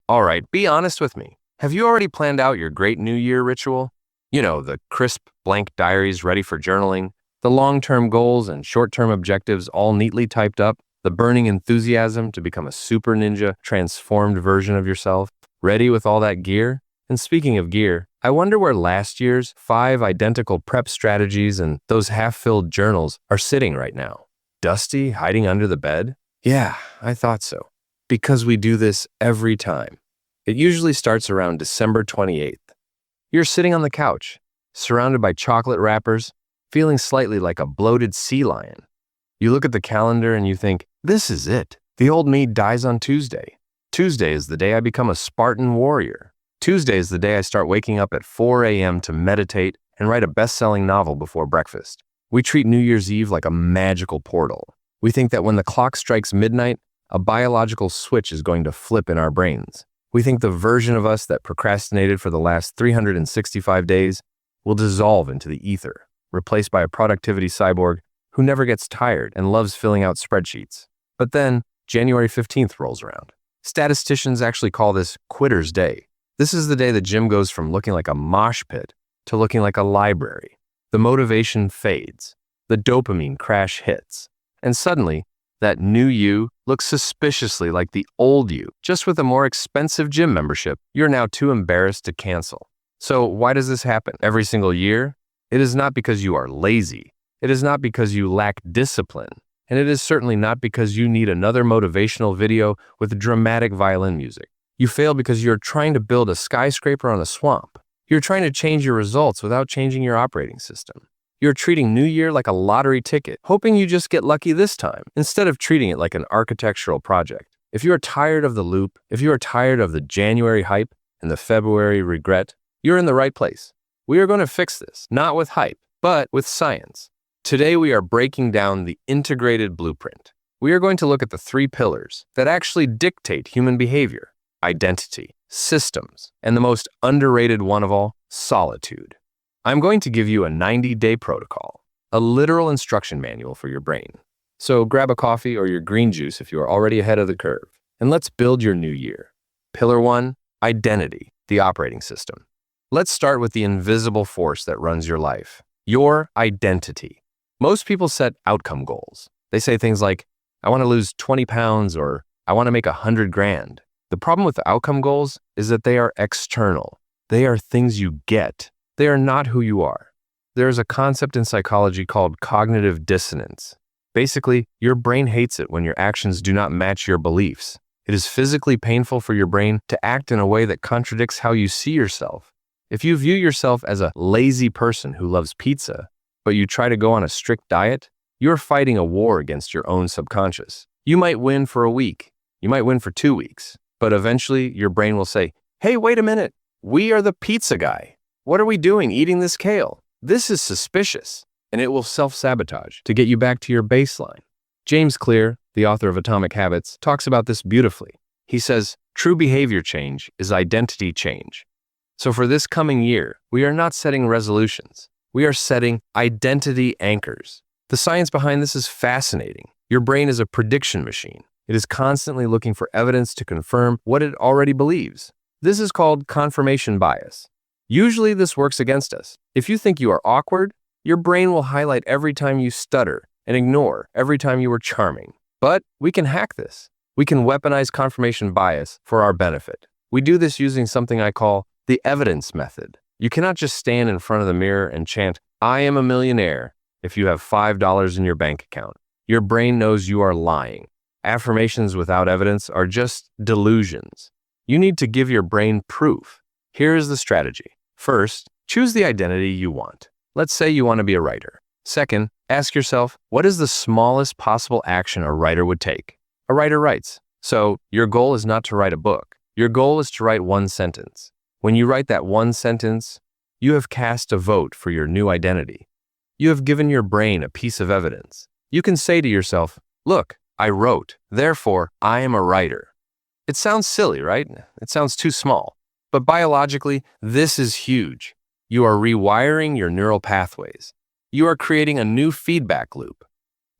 All right, be honest with me. Have you already planned out your great New Year ritual? You know, the crisp, blank diaries ready for journaling, the long-term goals and short-term objectives all neatly typed up, the burning enthusiasm to become a super ninja, transformed version of yourself, ready with all that gear? And speaking of gear, I wonder where last year's 5 identical prep strategies and those half-filled journals are sitting right now. Dusty, hiding under the bed? Yeah, I thought so. Because we do this every time. It usually starts around December 28th. You're sitting on the couch, surrounded by chocolate wrappers, feeling slightly like a bloated sea lion. You look at the calendar and you think, this is it. The old me dies on Tuesday. Tuesday is the day I become a Spartan warrior. Tuesday is the day I start waking up at 4 a.m. to meditate and write a best-selling novel before breakfast. We treat New Year's Eve like a magical portal. We think that when the clock strikes midnight, a biological switch is going to flip in our brains. We think the version of us that procrastinated for the last 365 days will dissolve into the ether, replaced by a productivity cyborg who never gets tired and loves filling out spreadsheets. But then, January 15th rolls around. Statisticians actually call this Quitter's Day. This is the day the gym goes from looking like a mosh pit to looking like a library. The motivation fades. The dopamine crash hits. And suddenly, that new you looks suspiciously like the old you, just with a more expensive gym membership you're now too embarrassed to cancel. So why does this happen every single year? It is not because you are lazy. It is not because you lack discipline. And it is certainly not because you need another motivational video with dramatic violin music. You fail because you're trying to build a skyscraper on a swamp. You're trying to change your results without changing your operating system. You're treating New Year like a lottery ticket, hoping you just get lucky this time, instead of treating it like an architectural project. If you are tired of the loop, if you are tired of the January hype and the February regret, you're in the right place. We are going to fix this, not with hype, but with science. Today we are breaking down the integrated blueprint. We are going to look at the 3 pillars that actually dictate human behavior: identity, systems, and the most underrated one of all, solitude. I'm going to give you a 90-day protocol, a literal instruction manual for your brain. So grab a coffee or your green juice if you are already ahead of the curve, and let's build your new year. Pillar 1, identity, the operating system. Let's start with the invisible force that runs your life, your identity. Most people set outcome goals. They say things like, I want to lose 20 pounds or I want to make 100 grand. The problem with outcome goals is that they are external. They are things you get. They are not who you are. There is a concept in psychology called cognitive dissonance. Basically, your brain hates it when your actions do not match your beliefs. It is physically painful for your brain to act in a way that contradicts how you see yourself. If you view yourself as a lazy person who loves pizza, but you try to go on a strict diet, you're fighting a war against your own subconscious. You might win for a week. You might win for 2 weeks. But eventually, your brain will say, hey, wait a minute. We are the pizza guy. What are we doing eating this kale? This is suspicious. And it will self-sabotage to get you back to your baseline. James Clear, the author of Atomic Habits, talks about this beautifully. He says, true behavior change is identity change. So for this coming year, we are not setting resolutions. We are setting identity anchors. The science behind this is fascinating. Your brain is a prediction machine. It is constantly looking for evidence to confirm what it already believes. This is called confirmation bias. Usually this works against us. If you think you are awkward, your brain will highlight every time you stutter and ignore every time you are charming. But we can hack this. We can weaponize confirmation bias for our benefit. We do this using something I call the evidence method. You cannot just stand in front of the mirror and chant, I am a millionaire, if you have $5 in your bank account. Your brain knows you are lying. Affirmations without evidence are just delusions. You need to give your brain proof. Here is the strategy. First, choose the identity you want. Let's say you want to be a writer. Second, ask yourself, what is the smallest possible action a writer would take? A writer writes. So your goal is not to write a book. Your goal is to write 1 sentence. When you write that 1 sentence, you have cast a vote for your new identity. You have given your brain a piece of evidence. You can say to yourself, look, I wrote, therefore I am a writer. It sounds silly, right? It sounds too small. But biologically, this is huge. You are rewiring your neural pathways. You are creating a new feedback loop.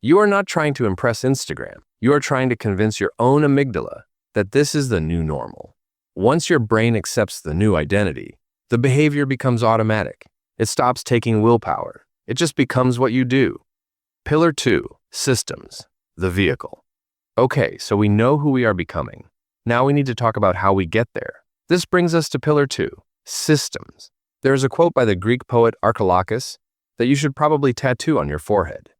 You are not trying to impress Instagram. You are trying to convince your own amygdala that this is the new normal. Once your brain accepts the new identity, the behavior becomes automatic. It stops taking willpower. It just becomes what you do. Pillar 2, systems, the vehicle. Okay, so we know who we are becoming. Now we need to talk about how we get there. This brings us to Pillar 2, systems. There is a quote by the Greek poet Archilochus that you should probably tattoo on your forehead.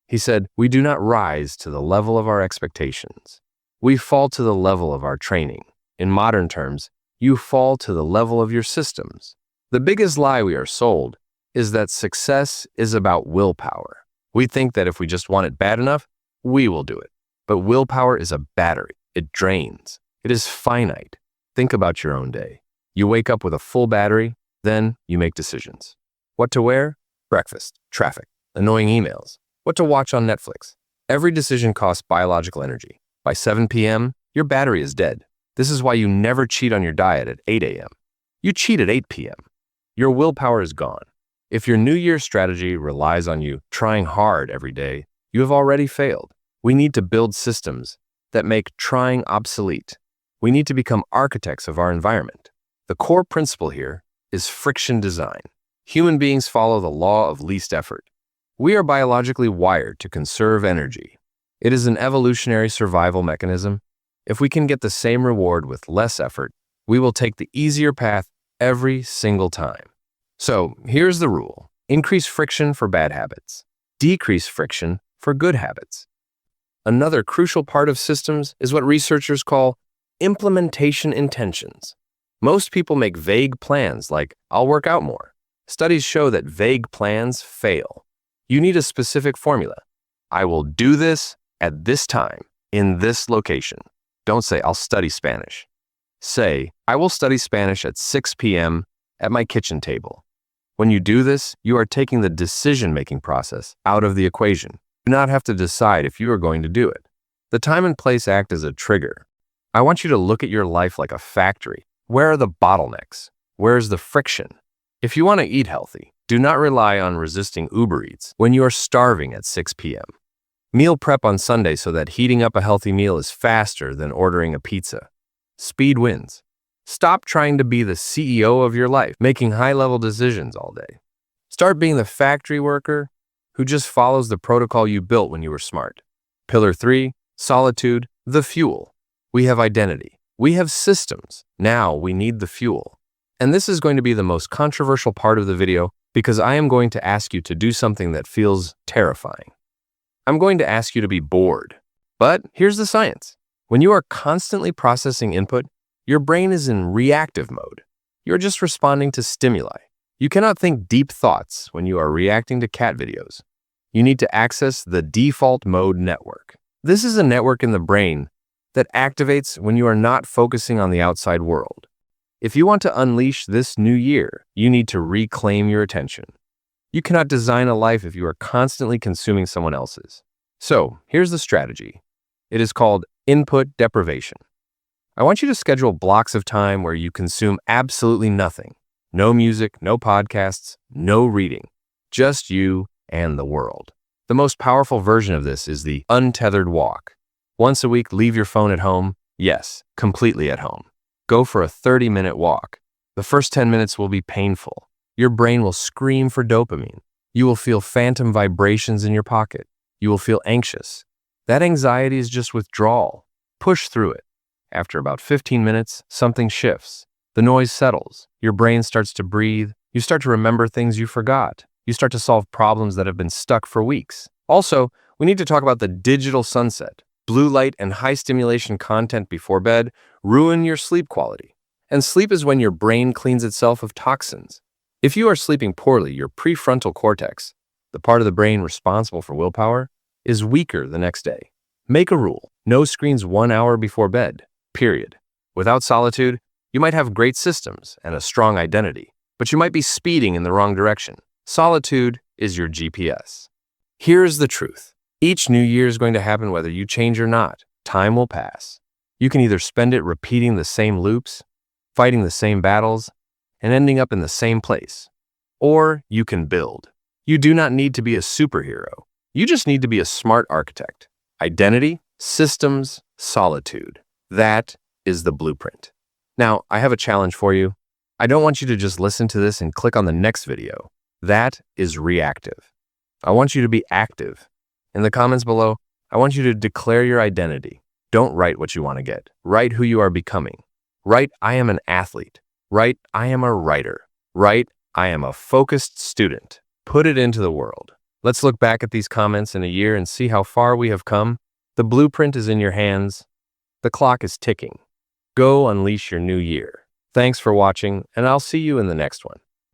He said, "We do not rise to the level of our expectations. We fall to the level of our training." In modern terms, you fall to the level of your systems. The biggest lie we are sold is that success is about willpower. We think that if we just want it bad enough, we will do it. But willpower is a battery. It drains. It is finite. Think about your own day. You wake up with a full battery, then you make decisions. What to wear? Breakfast, traffic, annoying emails. What to watch on Netflix? Every decision costs biological energy. By 7 p.m., your battery is dead. This is why you never cheat on your diet at 8 a.m. You cheat at 8 p.m. Your willpower is gone. If your New Year's strategy relies on you trying hard every day, you have already failed. We need to build systems that make trying obsolete. We need to become architects of our environment. The core principle here is friction design. Human beings follow the law of least effort. We are biologically wired to conserve energy. It is an evolutionary survival mechanism. If we can get the same reward with less effort, we will take the easier path every single time. So here's the rule. Increase friction for bad habits. Decrease friction for good habits. Another crucial part of systems is what researchers call implementation intentions. Most people make vague plans like, "I'll work out more." Studies show that vague plans fail. You need a specific formula. "I will do this at this time, in this location." Don't say, "I'll study Spanish." Say, "I will study Spanish at 6 p.m. at my kitchen table." When you do this, you are taking the decision-making process out of the equation. You do not have to decide if you are going to do it. The time and place act as a trigger. I want you to look at your life like a factory. Where are the bottlenecks? Where is the friction? If you want to eat healthy, do not rely on resisting Uber Eats when you are starving at 6 p.m. Meal prep on Sunday so that heating up a healthy meal is faster than ordering a pizza. Speed wins. Stop trying to be the CEO of your life, making high-level decisions all day. Start being the factory worker who just follows the protocol you built when you were smart. Pillar 3, solitude, the fuel. We have identity. We have systems. Now we need the fuel. And this is going to be the most controversial part of the video because I am going to ask you to do something that feels terrifying. I'm going to ask you to be bored. But here's the science. When you are constantly processing input, your brain is in reactive mode. You're just responding to stimuli. You cannot think deep thoughts when you are reacting to cat videos. You need to access the default mode network. This is a network in the brain that activates when you are not focusing on the outside world. If you want to unleash this new year, you need to reclaim your attention. You cannot design a life if you are constantly consuming someone else's. So, here's the strategy. It is called input deprivation. I want you to schedule blocks of time where you consume absolutely nothing. No music, no podcasts, no reading. Just you and the world. The most powerful version of this is the untethered walk. Once a week, leave your phone at home. Yes, completely at home. Go for a 30-minute walk. The first 10 minutes will be painful. Your brain will scream for dopamine. You will feel phantom vibrations in your pocket. You will feel anxious. That anxiety is just withdrawal. Push through it. After about 15 minutes, something shifts. The noise settles. Your brain starts to breathe. You start to remember things you forgot. You start to solve problems that have been stuck for weeks. Also, we need to talk about the digital sunset. Blue light and high stimulation content before bed ruin your sleep quality. And sleep is when your brain cleans itself of toxins. If you are sleeping poorly, your prefrontal cortex, the part of the brain responsible for willpower, is weaker the next day. Make a rule. No screens 1 hour before bed. Period. Without solitude, you might have great systems and a strong identity, but you might be speeding in the wrong direction. Solitude is your GPS. Here's the truth. Each new year is going to happen whether you change or not. Time will pass. You can either spend it repeating the same loops, fighting the same battles, and ending up in the same place. Or you can build. You do not need to be a superhero. You just need to be a smart architect. Identity, systems, solitude. That is the blueprint. Now, I have a challenge for you. I don't want you to just listen to this and click on the next video. That is reactive. I want you to be active. In the comments below, I want you to declare your identity. Don't write what you want to get. Write who you are becoming. Write, I am an athlete. Write, I am a writer. Write, I am a focused student. Put it into the world. Let's look back at these comments in a year and see how far we have come. The blueprint is in your hands. The clock is ticking. Go unleash your new year. Thanks for watching, and I'll see you in the next one.